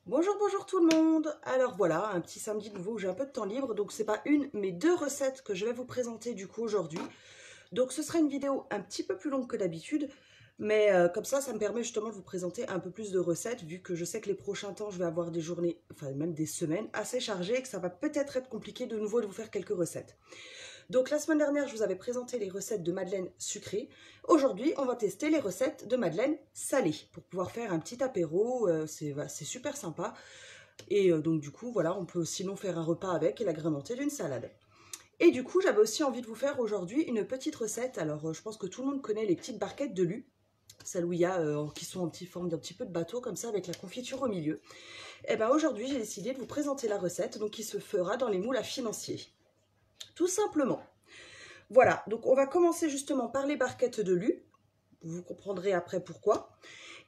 Bonjour, bonjour tout le monde. Alors voilà, un petit samedi nouveau où j'ai un peu de temps libre. Donc c'est pas une, mais deux recettes que je vais vous présenter du coup aujourd'hui. Donc ce sera une vidéo un petit peu plus longue que d'habitude. Mais comme ça me permet justement de vous présenter un peu plus de recettes, vu que je sais que les prochains temps, je vais avoir des journées, enfin même des semaines assez chargées et que ça va peut-être être compliqué de nouveau de vous faire quelques recettes. Donc la semaine dernière, je vous avais présenté les recettes de madeleine sucrée. Aujourd'hui, on va tester les recettes de madeleine salée pour pouvoir faire un petit apéro. C'est super sympa. Et donc du coup, voilà, on peut sinon faire un repas avec et l'agrémenter d'une salade. Et du coup, j'avais aussi envie de vous faire aujourd'hui une petite recette. Alors, je pense que tout le monde connaît les petites barquettes de Lu, celles où il y a, qui sont en forme d'un petit peu de bateau comme ça avec la confiture au milieu. Et bien aujourd'hui, j'ai décidé de vous présenter la recette, donc qui se fera dans les moules à financier. Tout simplement. Voilà, donc on va commencer justement par les barquettes de Lu. Vous comprendrez après pourquoi.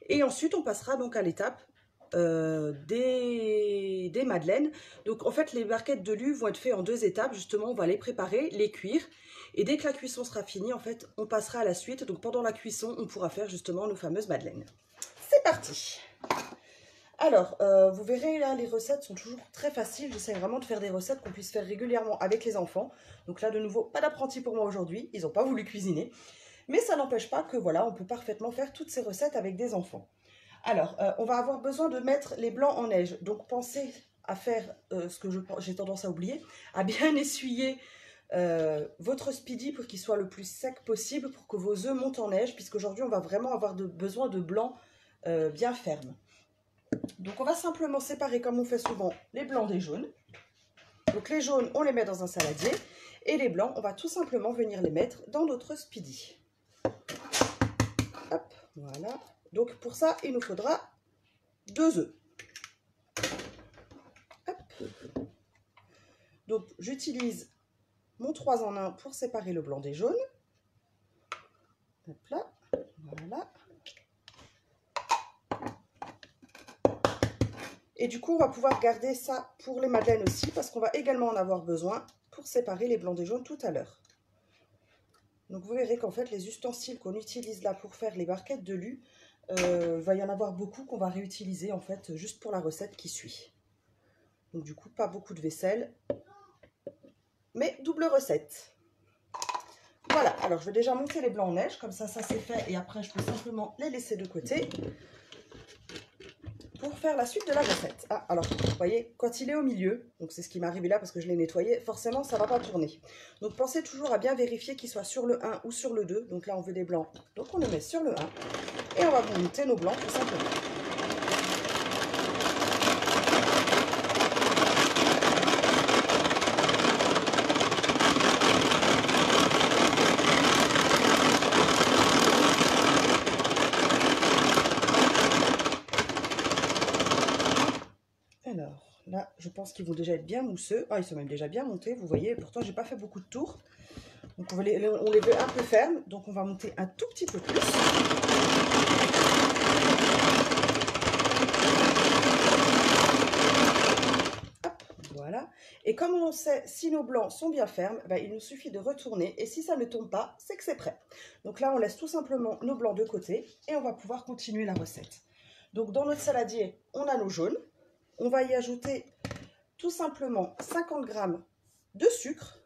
Et ensuite, on passera donc à l'étape des madeleines. Donc en fait, les barquettes de Lu vont être faites en deux étapes. Justement, on va les préparer, les cuire. Et dès que la cuisson sera finie, en fait, on passera à la suite. Donc pendant la cuisson, on pourra faire justement nos fameuses madeleines. C'est parti! Alors, vous verrez là, les recettes sont toujours très faciles. J'essaie vraiment de faire des recettes qu'on puisse faire régulièrement avec les enfants. Donc là, de nouveau, pas d'apprenti pour moi aujourd'hui. Ils n'ont pas voulu cuisiner. Mais ça n'empêche pas que voilà, on peut parfaitement faire toutes ces recettes avec des enfants. Alors, on va avoir besoin de mettre les blancs en neige. Donc, pensez à faire ce que j'ai tendance à oublier, à bien essuyer votre speedy pour qu'il soit le plus sec possible pour que vos œufs montent en neige, puisqu'aujourd'hui, on va vraiment avoir besoin de blancs bien fermes. Donc, on va simplement séparer, comme on fait souvent, les blancs des jaunes. Donc, les jaunes, on les met dans un saladier. Et les blancs, on va tout simplement venir les mettre dans notre speedy. Hop, voilà. Donc pour ça, il nous faudra 2 œufs. Hop. Donc j'utilise mon 3 en 1 pour séparer le blanc des jaunes. Hop là, voilà. Et du coup, on va pouvoir garder ça pour les madeleines aussi, parce qu'on va également en avoir besoin pour séparer les blancs des jaunes tout à l'heure. Donc vous verrez qu'en fait, les ustensiles qu'on utilise là pour faire les barquettes de Lu, va y en avoir beaucoup qu'on va réutiliser en fait juste pour la recette qui suit. Donc du coup, pas beaucoup de vaisselle, mais double recette. Voilà, alors je vais déjà monter les blancs en neige, comme ça c'est fait, et après je peux simplement les laisser de côté pour faire la suite de la recette. Ah, alors, vous voyez, quand il est au milieu, donc c'est ce qui m'est arrivé là parce que je l'ai nettoyé, forcément ça ne va pas tourner. Donc pensez toujours à bien vérifier qu'il soit sur le 1 ou sur le 2, donc là on veut des blancs, donc on le met sur le 1, et on va monter nos blancs tout simplement. Alors, là, je pense qu'ils vont déjà être bien mousseux. Ah, ils sont même déjà bien montés, vous voyez. Pourtant, j'ai pas fait beaucoup de tours. Donc, on les veut un peu fermes. Donc, on va monter un tout petit peu plus. Hop, voilà. Et comme on sait, si nos blancs sont bien fermes, ben, il nous suffit de retourner. Et si ça ne tombe pas, c'est que c'est prêt. Donc là, on laisse tout simplement nos blancs de côté. Et on va pouvoir continuer la recette. Donc, dans notre saladier, on a nos jaunes. On va y ajouter tout simplement 50 g de sucre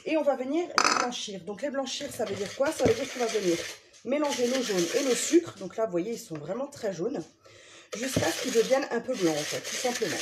et on va venir les blanchir. Donc les blanchir, ça veut dire quoi? Ça veut dire qu'on va venir mélanger nos jaunes et nos sucres. Donc là, vous voyez, ils sont vraiment très jaunes jusqu'à ce qu'ils deviennent un peu blancs, en fait, tout simplement.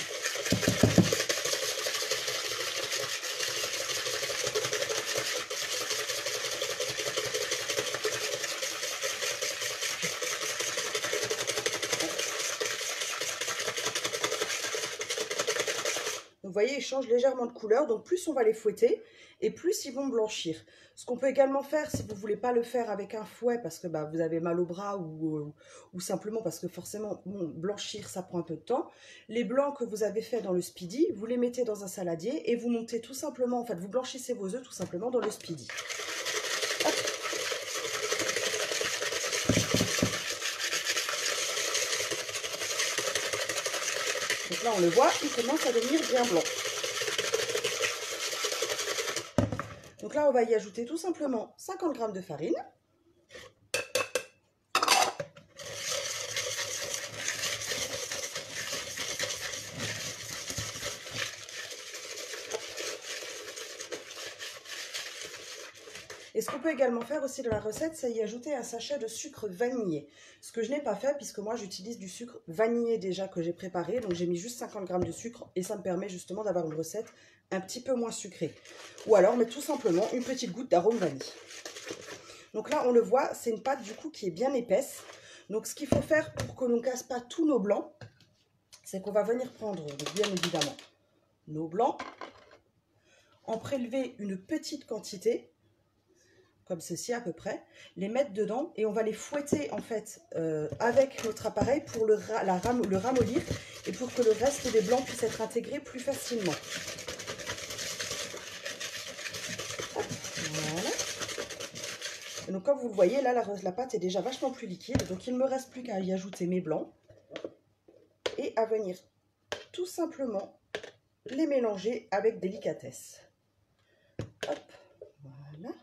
Vous voyez, ils changent légèrement de couleur, donc plus on va les fouetter et plus ils vont blanchir. Ce qu'on peut également faire, si vous ne voulez pas le faire avec un fouet parce que bah, vous avez mal au bras ou simplement parce que forcément, bon, blanchir, ça prend un peu de temps. Les blancs que vous avez fait dans le speedy, vous les mettez dans un saladier et vous montez tout simplement, en fait, vous blanchissez vos œufs tout simplement dans le speedy. Hop. Donc là, on le voit, il commence à devenir bien blanc. Donc là, on va y ajouter tout simplement 50 g de farine. ce qu'on peut également faire aussi dans la recette, c'est y ajouter un sachet de sucre vanillé. Ce que je n'ai pas fait puisque moi j'utilise du sucre vanillé déjà que j'ai préparé. Donc j'ai mis juste 50 g de sucre et ça me permet justement d'avoir une recette un petit peu moins sucrée. Ou alors mettre tout simplement une petite goutte d'arôme vanille. Donc là on le voit, c'est une pâte du coup qui est bien épaisse. Donc ce qu'il faut faire pour que l'on ne casse pas tous nos blancs, c'est qu'on va venir prendre, donc bien évidemment, nos blancs, en prélever une petite quantité, comme ceci à peu près, les mettre dedans et on va les fouetter en fait avec notre appareil pour le ramollir et pour que le reste des blancs puisse être intégré plus facilement. Voilà. Et donc comme vous le voyez, là la pâte est déjà vachement plus liquide, donc il ne me reste plus qu'à y ajouter mes blancs et à venir tout simplement les mélanger avec délicatesse. Hop, voilà.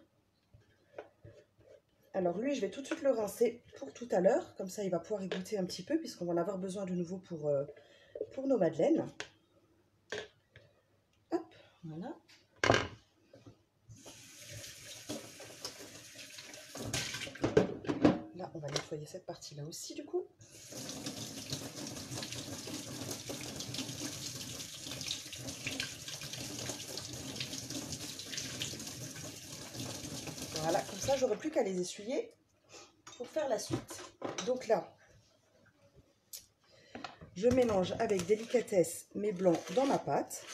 Alors lui, je vais tout de suite le rincer pour tout à l'heure, comme ça il va pouvoir y goûter un petit peu, puisqu'on va en avoir besoin de nouveau pour nos madeleines. Hop, voilà. Là, on va nettoyer cette partie-là aussi, du coup. Voilà, comme ça, j'aurai plus qu'à les essuyer pour faire la suite. Donc là, je mélange avec délicatesse mes blancs dans ma pâte.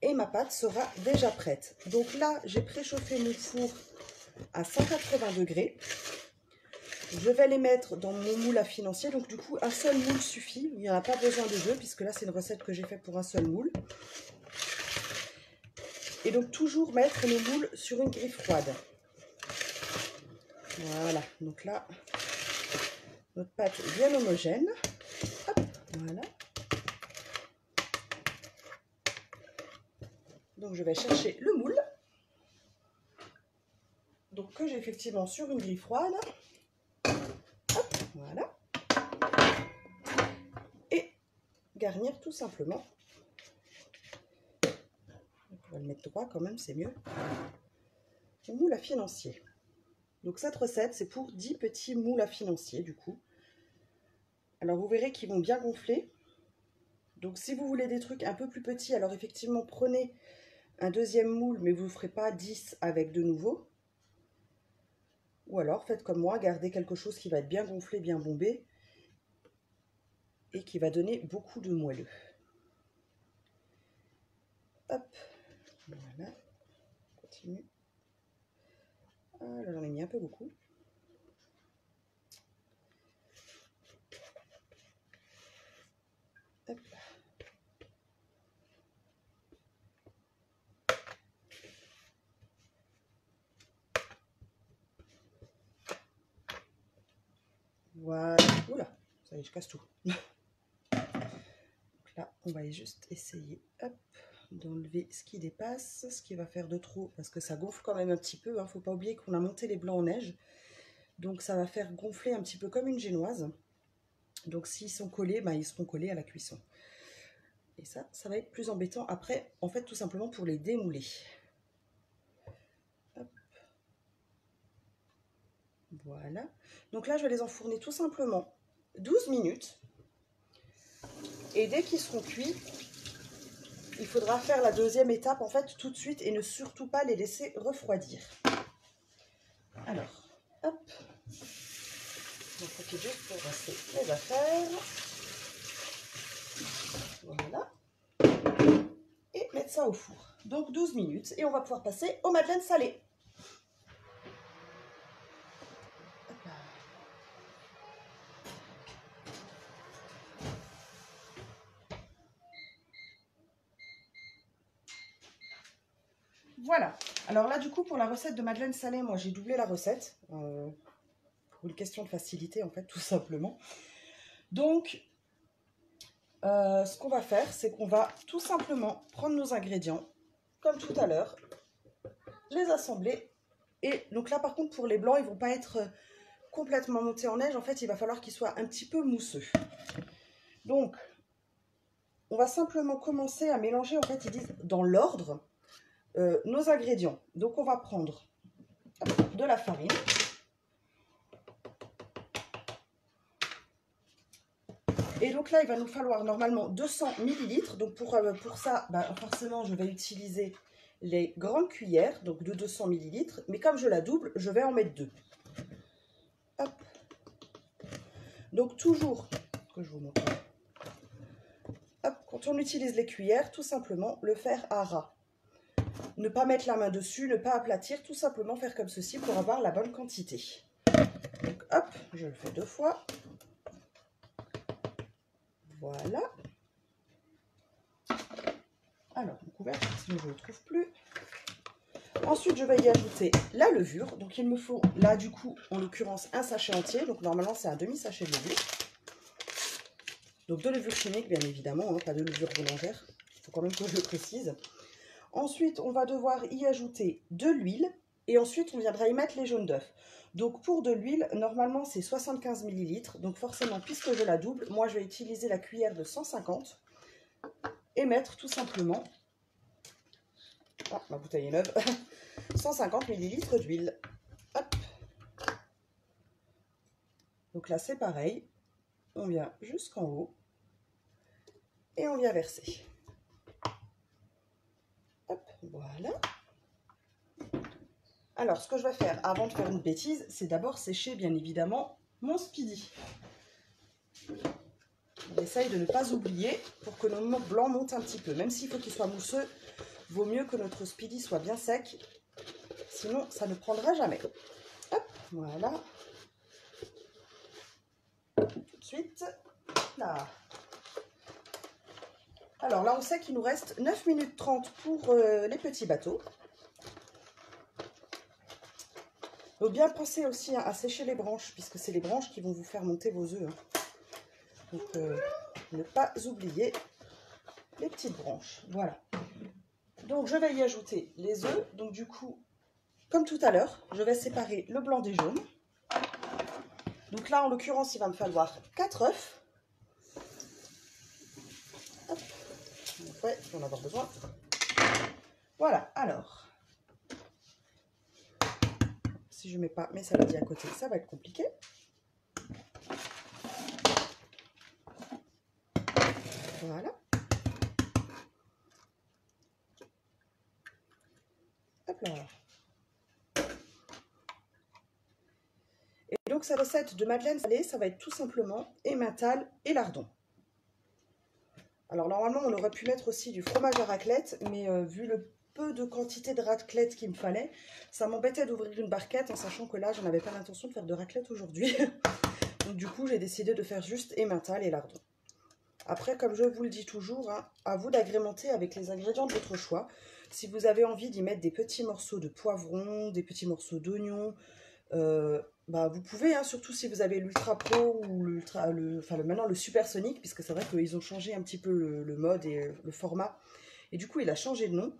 Et ma pâte sera déjà prête. Donc là, j'ai préchauffé mon four à 180 degrés. Je vais les mettre dans mon moule à financier. Donc du coup, un seul moule suffit. Il n'y en a pas besoin de deux, puisque là, c'est une recette que j'ai faite pour un seul moule. Et donc, toujours mettre le moule sur une grille froide. Voilà. Donc là, notre pâte est bien homogène. Hop, voilà. Donc, je vais chercher le moule. Donc, que j'ai effectivement sur une grille froide. Hop, voilà. Et garnir tout simplement. On va le mettre droit quand même, c'est mieux. Mon moule à financier. Donc cette recette, c'est pour 10 petits moules à financier du coup. Alors vous verrez qu'ils vont bien gonfler. Donc si vous voulez des trucs un peu plus petits, alors effectivement prenez un deuxième moule, mais vous ne ferez pas 10 avec de nouveau. Ou alors faites comme moi, gardez quelque chose qui va être bien gonflé, bien bombé. Et qui va donner beaucoup de moelleux. Hop, voilà, on continue. Ah, là j'en ai mis un peu beaucoup. Hop là. Voilà, oula, ça y est, je casse tout. Donc là, on va juste essayer, hop, d'enlever ce qui dépasse, ce qui va faire de trop, parce que ça gonfle quand même un petit peu, hein. Faut pas oublier qu'on a monté les blancs en neige, donc ça va faire gonfler un petit peu comme une génoise. Donc s'ils sont collés, bah, ils seront collés à la cuisson. Et ça va être plus embêtant après, en fait, tout simplement pour les démouler. Hop. Voilà. Donc là, je vais les enfourner tout simplement 12 minutes. Et dès qu'ils seront cuits, il faudra faire la deuxième étape, en fait, tout de suite et ne surtout pas les laisser refroidir. Alors, hop. J'en profite juste pour passer les affaires. Voilà. Et mettre ça au four. Donc 12 minutes. Et on va pouvoir passer aux madeleines salées. Voilà. Alors là, du coup, pour la recette de madeleine salée, moi, j'ai doublé la recette. Pour une question de facilité, en fait, tout simplement. Donc, ce qu'on va faire, c'est qu'on va tout simplement prendre nos ingrédients, comme tout à l'heure, les assembler. Et donc là, par contre, pour les blancs, ils ne vont pas être complètement montés en neige. En fait, il va falloir qu'ils soient un petit peu mousseux. Donc, on va simplement commencer à mélanger, en fait, ils disent dans l'ordre, nos ingrédients. Donc, on va prendre, hop, de la farine. Et donc là, il va nous falloir normalement 200 ml. Donc pour ça, forcément, je vais utiliser les grandes cuillères, donc de 200 ml. Mais comme je la double, je vais en mettre 2. Hop. Donc toujours, que je vous montre. Hop, quand on utilise les cuillères, tout simplement le faire à ras. Ne pas mettre la main dessus, ne pas aplatir, tout simplement faire comme ceci pour avoir la bonne quantité. Donc hop, je le fais 2 fois. Voilà. Alors, mon couvercle, sinon je ne le trouve plus. Ensuite, je vais y ajouter la levure. Donc, il me faut, là, du coup, en l'occurrence, un sachet entier. Donc, normalement, c'est un demi-sachet de levure. Donc, de levure chimique, bien évidemment, hein, pas de levure boulangère. Il faut quand même que je le précise. Ensuite, on va devoir y ajouter de l'huile. Et ensuite, on viendra y mettre les jaunes d'œufs. Donc, pour de l'huile, normalement, c'est 75 ml. Donc, forcément, puisque je la double, moi, je vais utiliser la cuillère de 150 et mettre tout simplement... Ah, ma bouteille est neuve. 150 ml d'huile. Hop. Donc là, c'est pareil. On vient jusqu'en haut et on vient verser. Hop, voilà. Alors, ce que je vais faire avant de faire une bêtise, c'est d'abord sécher, bien évidemment, mon speedy. On essaye de ne pas oublier pour que nos blancs montent un petit peu. Même s'il faut qu'il soit mousseux, vaut mieux que notre speedy soit bien sec. Sinon, ça ne prendra jamais. Hop, voilà. Tout de suite. Là. Alors là, on sait qu'il nous reste 9 minutes 30 pour les petits bateaux. Il faut bien penser aussi à sécher les branches, puisque c'est les branches qui vont vous faire monter vos œufs. Hein. Donc, ne pas oublier les petites branches. Voilà. Donc, je vais y ajouter les œufs. Donc, du coup, comme tout à l'heure, je vais séparer le blanc des jaunes. Donc là, en l'occurrence, il va me falloir 4 œufs. Hop. Ouais, je vais en avoir besoin. Voilà, alors. Si je ne mets pas mes saladiers à côté, ça va être compliqué. Voilà. Hop là. Et donc, cette recette de madeleine salée, ça va être tout simplement emmental et lardon. Alors, normalement, on aurait pu mettre aussi du fromage à raclette, mais vu le peu de quantité de raclette qu'il me fallait, ça m'embêtait d'ouvrir une barquette en sachant que là, je n'avais pas l'intention de faire de raclette aujourd'hui. Donc, du coup, j'ai décidé de faire juste emmental et lardon. Après, comme je vous le dis toujours, hein, à vous d'agrémenter avec les ingrédients de votre choix. Si vous avez envie d'y mettre des petits morceaux de poivron, des petits morceaux d'oignon, vous pouvez, hein, surtout si vous avez l'Ultra Pro ou maintenant le Supersonic, puisque c'est vrai qu'ils ont changé un petit peu le mode et le format. Et du coup, il a changé de nom.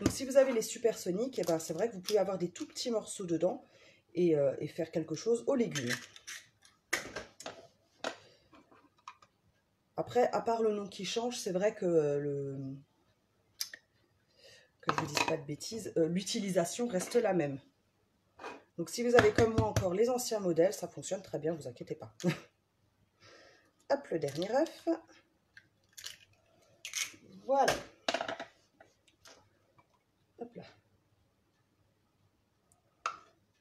Donc, si vous avez les Supersonic, c'est vrai que vous pouvez avoir des tout petits morceaux dedans et faire quelque chose aux légumes. Après, à part le nom qui change, c'est vrai que je ne vous dise pas de bêtises, l'utilisation reste la même. Donc, si vous avez comme moi encore les anciens modèles, ça fonctionne très bien, ne vous inquiétez pas. Hop, le dernier œuf. Voilà. Hop là.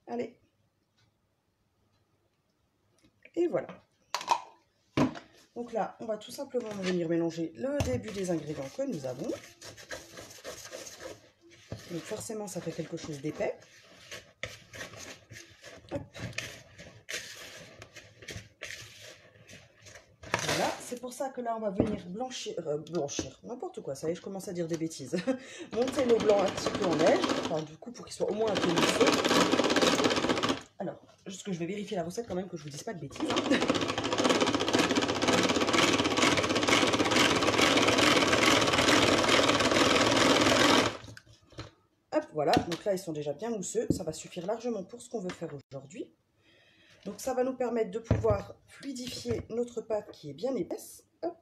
Allez. Et voilà. Donc là, on va tout simplement venir mélanger le début des ingrédients que nous avons. Donc forcément, ça fait quelque chose d'épais. Voilà, c'est pour ça que là, on va venir blanchir, n'importe quoi, ça y est, je commence à dire des bêtises. Monter nos blancs un petit peu en neige, enfin du coup, pour qu'ils soient au moins un peu mousseux. Alors, juste que je vais vérifier la recette quand même, que je vous dise pas de bêtises. Hop, voilà, donc là, ils sont déjà bien mousseux, ça va suffire largement pour ce qu'on veut faire aujourd'hui. Donc ça va nous permettre de pouvoir fluidifier notre pâte qui est bien épaisse. Hop.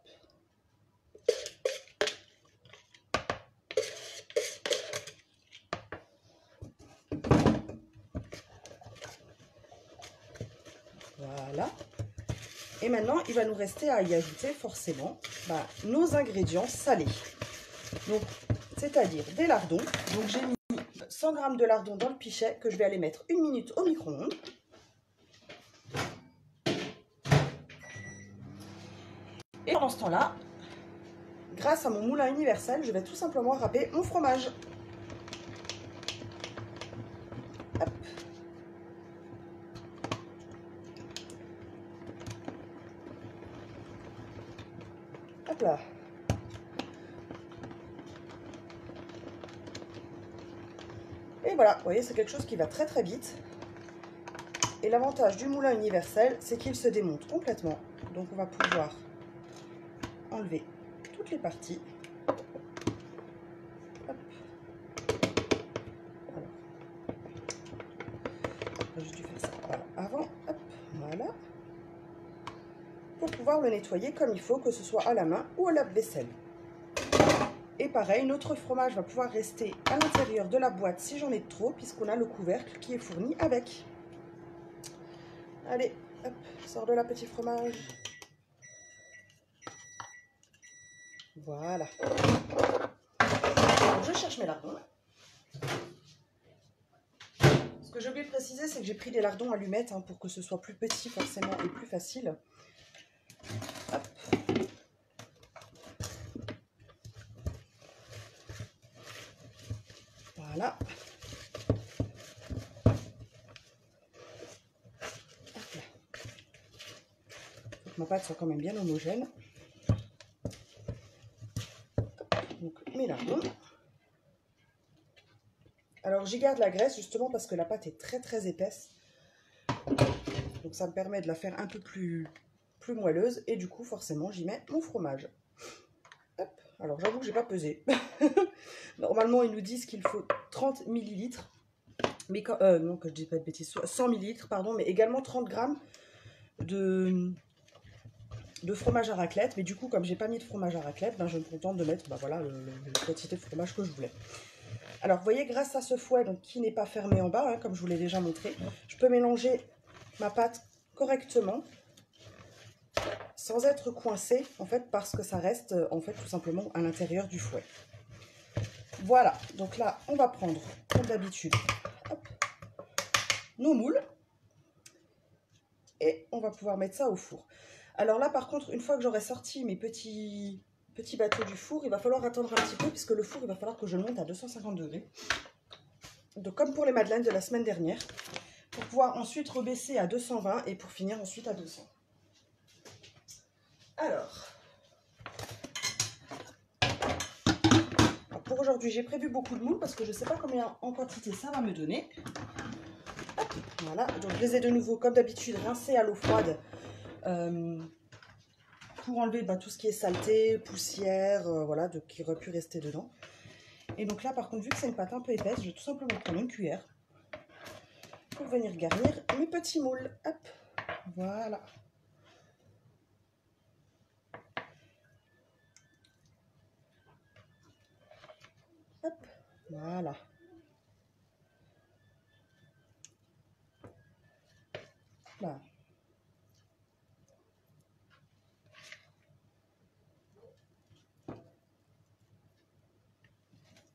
maintenant, il va nous rester à y ajouter forcément nos ingrédients salés. Donc, c'est-à-dire des lardons. Donc, j'ai mis 100 g de lardons dans le pichet que je vais aller mettre 1 minute au micro-ondes. Et pendant ce temps-là, grâce à mon moulin universel, je vais tout simplement râper mon fromage. Hop. Hop là. Et voilà, vous voyez, c'est quelque chose qui va très très vite. Et l'avantage du moulin universel, c'est qu'il se démonte complètement. Donc on va pouvoir enlever toutes les parties. Hop. Alors, j'ai juste dû faire ça avant. Hop, voilà. Pour pouvoir le nettoyer comme il faut, que ce soit à la main ou à lave-vaisselle. Et pareil, notre fromage va pouvoir rester à l'intérieur de la boîte si j'en ai trop, puisqu'on a le couvercle qui est fourni avec. Allez, hop, sors de là, petit fromage. Voilà. Donc, je cherche mes lardons. Ce que j'ai oublié de préciser, c'est que j'ai pris des lardons allumettes pour que ce soit plus petit forcément et plus facile. Hop. Voilà. Hop là. Faut que ma pâte soit quand même bien homogène. Donc mes lardons. Alors j'y garde la graisse justement parce que la pâte est très très épaisse. Donc ça me permet de la faire un peu plus moelleuse. Et du coup forcément j'y mets mon fromage. Hop. Alors j'avoue que j'ai pas pesé. Normalement ils nous disent qu'il faut 30 ml. Mais quand, non que je dis pas de bêtises, 100 ml pardon, mais également 30 g de fromage à raclette. Mais du coup comme j'ai pas mis de fromage à raclette, je me contente de mettre voilà, la quantité de fromage que je voulais. Alors, vous voyez, grâce à ce fouet donc, qui n'est pas fermé en bas, comme je vous l'ai déjà montré, je peux mélanger ma pâte correctement sans être coincée, en fait, parce que ça reste, en fait, tout simplement à l'intérieur du fouet. Voilà, donc là, on va prendre, comme d'habitude, nos moules et on va pouvoir mettre ça au four. Alors là, par contre, une fois que j'aurai sorti mes petits bateaux du four, il va falloir attendre un petit peu puisque le four, il va falloir que je le monte à 250 degrés. Donc comme pour les madeleines de la semaine dernière, pour pouvoir ensuite rebaisser à 220 et pour finir ensuite à 200. Alors pour aujourd'hui, j'ai prévu beaucoup de moules parce que je ne sais pas combien en quantité ça va me donner. Hop, voilà, donc je les ai de nouveau comme d'habitude rincés à l'eau froide. Pour enlever tout ce qui est saleté, poussière, voilà, qui aurait pu rester dedans. Et donc là, par contre, vu que c'est une pâte un peu épaisse, je vais tout simplement prendre une cuillère pour venir garnir mes petits moules. Hop, voilà. Hop, voilà. Là.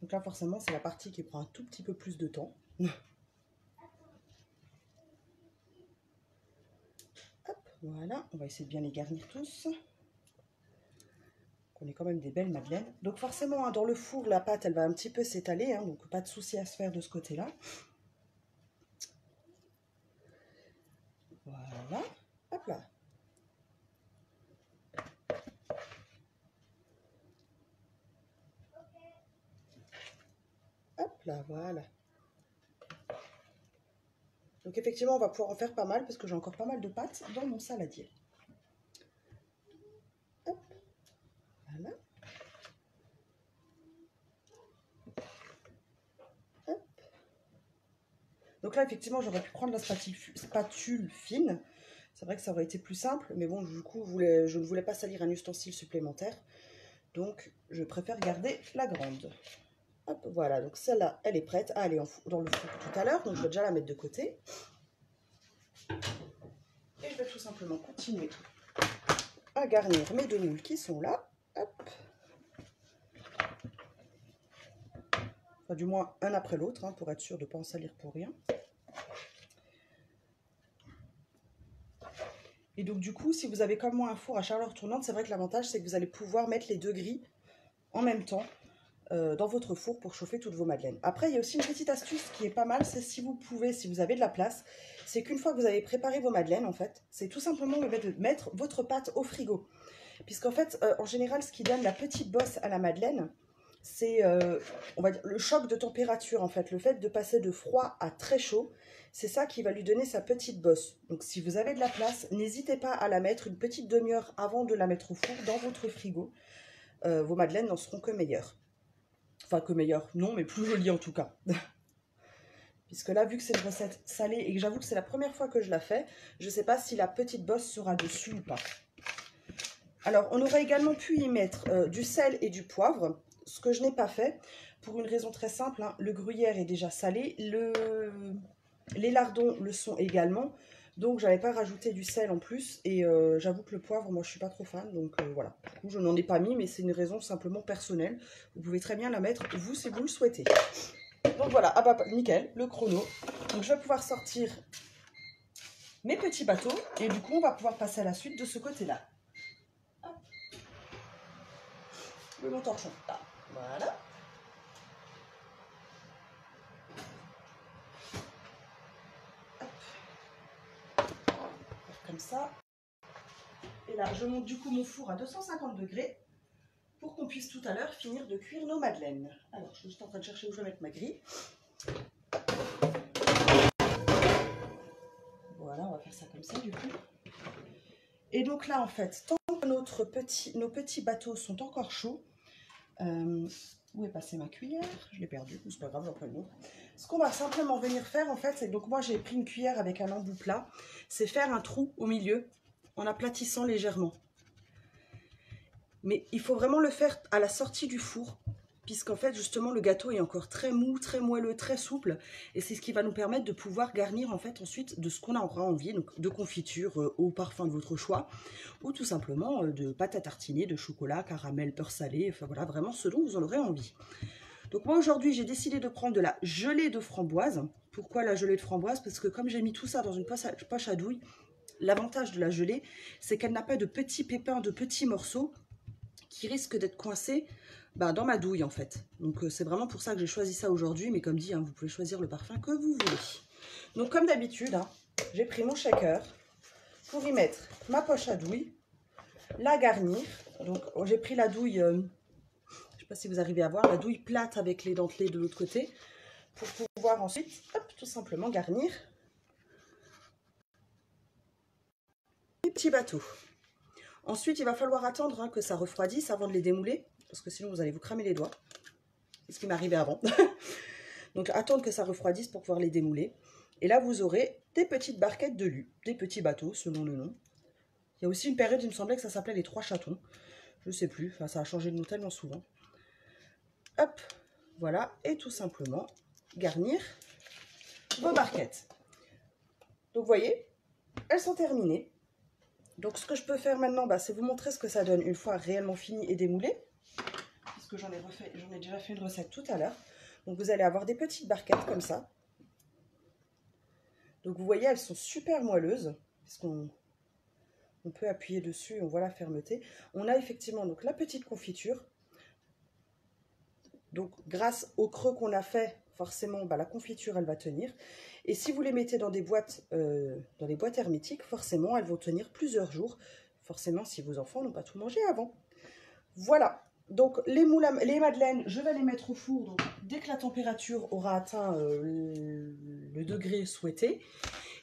Donc là, forcément, c'est la partie qui prend un tout petit peu plus de temps. Hop, voilà. On va essayer de bien les garnir tous. On est quand même des belles madeleines. Donc forcément, dans le four, la pâte, elle va un petit peu s'étaler. Donc pas de souci à se faire de ce côté-là. Voilà. Hop là. Hop là, voilà. Donc effectivement, on va pouvoir en faire pas mal parce que j'ai encore pas mal de pâtes dans mon saladier. Hop, voilà. Hop. Donc là, effectivement, j'aurais pu prendre la spatule fine. C'est vrai que ça aurait été plus simple, mais bon, du coup, je ne voulais pas salir un ustensile supplémentaire. Donc, je préfère garder la grande. Hop, voilà, donc celle-là, elle est prête à aller dans le four tout à l'heure. Donc, je vais déjà la mettre de côté. Et je vais tout simplement continuer à garnir mes deux moules qui sont là. Hop. Enfin, du moins un après l'autre, hein, pour être sûr de ne pas en salir pour rien. Et donc du coup, si vous avez comme moi un four à chaleur tournante, c'est vrai que l'avantage c'est que vous allez pouvoir mettre les deux grilles en même temps dans votre four pour chauffer toutes vos madeleines. Après, il y a aussi une petite astuce qui est pas mal, c'est si vous pouvez, si vous avez de la place, c'est qu'une fois que vous avez préparé vos madeleines, en fait, c'est tout simplement de mettre votre pâte au frigo. Puisqu'en fait, en général, ce qui donne la petite bosse à la madeleine, c'est on va dire, le choc de température, en fait, le fait de passer de froid à très chaud, c'est ça qui va lui donner sa petite bosse. Donc si vous avez de la place, n'hésitez pas à la mettre une petite demi-heure avant de la mettre au four dans votre frigo. Vos madeleines n'en seront que meilleures. Enfin, que meilleures, non, mais plus jolies en tout cas. Puisque là, vu que c'est une recette salée et que j'avoue que c'est la première fois que je la fais, je ne sais pas si la petite bosse sera dessus ou pas. Alors, on aurait également pu y mettre du sel et du poivre, ce que je n'ai pas fait, pour une raison très simple, hein, le gruyère est déjà salé, les lardons le sont également, donc je n'avais pas rajouté du sel en plus, et j'avoue que le poivre, moi je ne suis pas trop fan, donc voilà. Du coup, je n'en ai pas mis, mais c'est une raison simplement personnelle. Vous pouvez très bien la mettre, vous, si vous le souhaitez. Donc voilà, ah bah, nickel, le chrono. Donc je vais pouvoir sortir mes petits bateaux, et du coup, on va pouvoir passer à la suite de ce côté-là. Le long torchon, là, voilà. Comme ça. Et là, je monte du coup mon four à 250 degrés pour qu'on puisse tout à l'heure finir de cuire nos madeleines. Alors, je suis juste en train de chercher où je vais mettre ma grille. Voilà, on va faire ça comme ça du coup. Et donc là, en fait, tant que nos petits bateaux sont encore chauds, où est passée ma cuillère? Je l'ai perdue, c'est pas grave, j'en prends une autre. Ce qu'on va simplement venir faire, en fait, c'est que donc moi j'ai pris une cuillère avec un embout plat, c'est faire un trou au milieu en aplatissant légèrement. Mais il faut vraiment le faire à la sortie du four, puisqu'en fait, justement, le gâteau est encore très mou, très moelleux, très souple. Et c'est ce qui va nous permettre de pouvoir garnir, en fait, ensuite, de ce qu'on aura envie, donc de confiture au parfum de votre choix, ou tout simplement de pâte à tartiner, de chocolat, caramel, beurre salé, enfin voilà, vraiment ce dont vous en aurez envie. Donc moi, aujourd'hui, j'ai décidé de prendre de la gelée de framboise. Pourquoi la gelée de framboise? Parce que comme j'ai mis tout ça dans une poche à douille, l'avantage de la gelée, c'est qu'elle n'a pas de petits pépins, de petits morceaux, qui risque d'être coincé dans ma douille en fait. Donc c'est vraiment pour ça que j'ai choisi ça aujourd'hui, mais comme dit, hein, vous pouvez choisir le parfum que vous voulez. Donc comme d'habitude, hein, j'ai pris mon shaker pour y mettre ma poche à douille, la garnir. Donc j'ai pris la douille, je ne sais pas si vous arrivez à voir, la douille plate avec les dentelés de l'autre côté, pour pouvoir ensuite, hop, tout simplement garnir les petits bateaux. Ensuite, il va falloir attendre hein, que ça refroidisse avant de les démouler, parce que sinon vous allez vous cramer les doigts. C'est ce qui m'est arrivé avant. Donc attendre que ça refroidisse pour pouvoir les démouler. Et là, vous aurez des petites barquettes de lu, des petits bateaux selon le nom. Il y a aussi une période, il me semblait que ça s'appelait les 3 chatons. Je ne sais plus, enfin, ça a changé de nom tellement souvent. Hop, voilà, et tout simplement garnir vos barquettes. Donc vous voyez, elles sont terminées. Donc ce que je peux faire maintenant, c'est vous montrer ce que ça donne une fois réellement fini et démoulé. Puisque j'en ai déjà fait une recette tout à l'heure. Donc vous allez avoir des petites barquettes comme ça. Donc vous voyez, elles sont super moelleuses. Puisqu'on peut appuyer dessus, on voit la fermeté. On a effectivement donc la petite confiture. Donc grâce au creux qu'on a fait, forcément la confiture elle va tenir. Et si vous les mettez dans des boîtes hermétiques, forcément elles vont tenir plusieurs jours. Forcément si vos enfants n'ont pas tout mangé avant. Voilà, donc les madeleines, je vais les mettre au four donc, dès que la température aura atteint le degré souhaité.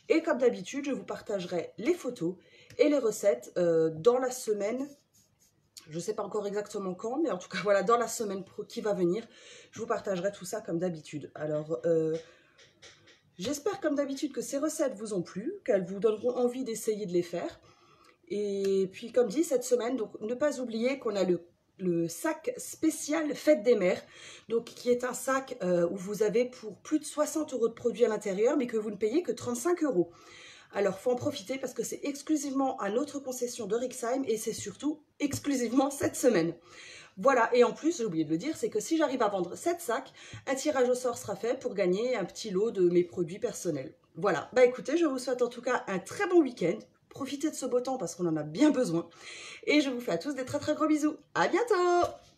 Et comme d'habitude, je vous partagerai les photos et les recettes dans la semaine. Je ne sais pas encore exactement quand, mais en tout cas, voilà, dans la semaine qui va venir, je vous partagerai tout ça comme d'habitude. Alors, j'espère comme d'habitude que ces recettes vous ont plu, qu'elles vous donneront envie d'essayer de les faire. Et puis, comme dit, cette semaine, donc ne pas oublier qu'on a le sac spécial Fête des Mères, donc qui est un sac où vous avez pour plus de 60 € de produits à l'intérieur, mais que vous ne payez que 35 €. Alors, faut en profiter parce que c'est exclusivement à notre concession de Rixheim et c'est surtout exclusivement cette semaine. Voilà, et en plus, j'ai oublié de le dire, c'est que si j'arrive à vendre 7 sacs, un tirage au sort sera fait pour gagner un petit lot de mes produits personnels. Voilà, bah écoutez, je vous souhaite en tout cas un très bon week-end. Profitez de ce beau temps parce qu'on en a bien besoin. Et je vous fais à tous des très très gros bisous. À bientôt!